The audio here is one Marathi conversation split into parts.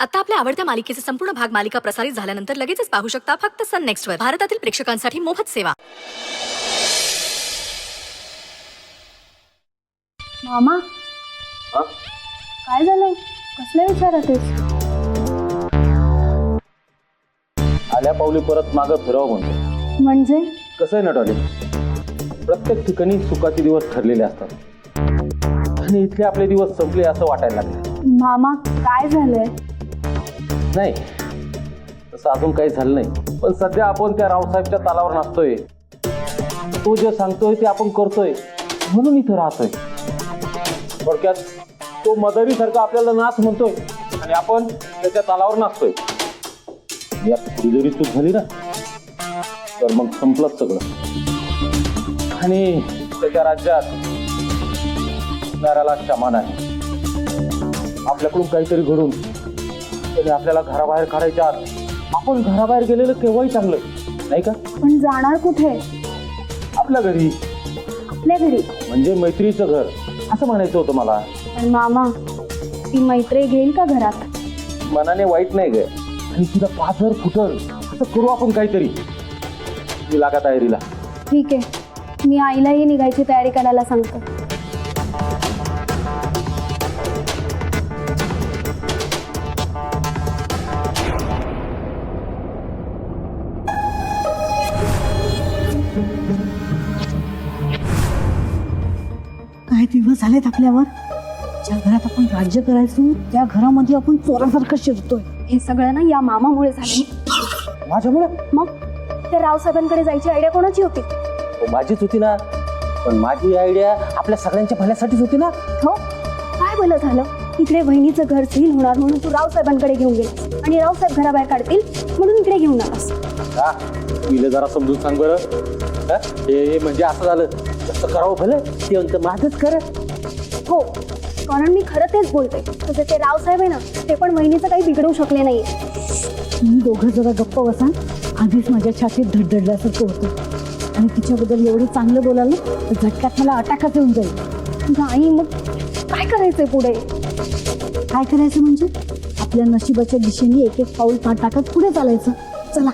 आता आपल्या आवडत्या मालिकेचे संपूर्ण भाग मालिका प्रसारित झाल्यानंतर लगेचच पाहू शकता फक्त सन नेक्स्ट वर. भारतातील प्रेक्षकांसाठी मोफत सेवा. मामा काय झालं? कसल्या विचारातेस? आल्या पावली परत मागं फिरावं म्हणतो. म्हणजे कसं आहे ना डॉली, प्रत्येक ठिकाणी सुखाचे दिवस ठरलेले असतात आणि इथले आपले दिवस संपले असं वाटायला लागले. मामा काय झालंय? नाही, तसं अजून काही झालं नाही, पण सध्या आपण त्या रावसाहेबच्या तालावर नसतोय. तो जे सांगतोय ते आपण करतोय म्हणून इथं राहतोय. थोडक्यात तो मदारी सारखा आपल्याला नाच म्हणतोय आणि आपण त्याच्या तालावर नाचतोय. यात थोडी जरी चूक झाली ना तर मग संपलंच सगळं आणि त्याच्या राज्यात नाराला क्षमा नाही. आपल्याकडून काहीतरी घडून त्याने आपल्याला घराबाहेर काढायच्या आत आपण घराबाहेर गेलेलं केव्हाही चांगलं, नाही का? पण जाणार कुठे? आपल्या घरी. आपल्या घरी म्हणजे मैत्रीचं घर असं म्हणायचं होतं मला. पण मामा ती मैत्री घेईल का घरात? मनाने वाईट नाही ग, आणि तुला पाझर फुटल असं करू आपण काहीतरी. मी लागा तयारीला. ठीक आहे, मी आईलाही निघायची तयारी करायला सांगतो. काय दिवस झालेत आपल्यावर. ज्या घरात आपण राज्य करायचो त्या घरामध्ये आपण चोरासारखं शिरतोय. हे सगळं ना या मामामुळे झालं. माझ्यामुळे? मग त्या रावसाहेबांकडे जायची आयडिया कोणाची होती? माझीच होती ना, पण माझी आयडिया आपल्या सगळ्यांच्या भल्यासाठीच होती ना. हो, काय भलं झालं? इकडे बहिणीचं घर सील होणार म्हणून तू रावसाहेबांकडे घेऊन गेला आणि रावसाहेब घराबाहेर काढतील म्हणून इकडे घेऊन आलास. का तिला जरा समजून सांग बरं. हे म्हणजे असं झालं, कसं करावं भलं ते म्हणतं माझंच कर. हो, कारण मी खरं तेच बोलते. तसे ते रावसाहेब आहे ना, ते पण वहिनीचं काही बिघडवू शकले नाहीये. तुम्ही दोघं जरा गप्प बसा. आधीच माझ्या छातीत धडधडल्यासारखं होतं आणि तिच्याबद्दल एवढं चांगलं बोलाल ना तर झटक्यात मला अटॅकच येऊन जाईल. आई, मग काय करायचंय पुढे? काय करायचं म्हणजे आपल्या नशिबाच्या दिशेने एक एक पाऊल टाकत पुढे चालायचं. चला.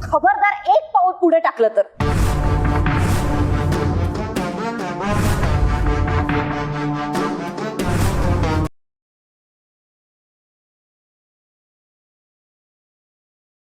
खबरदार एक पाऊल पुढे टाकलं तर.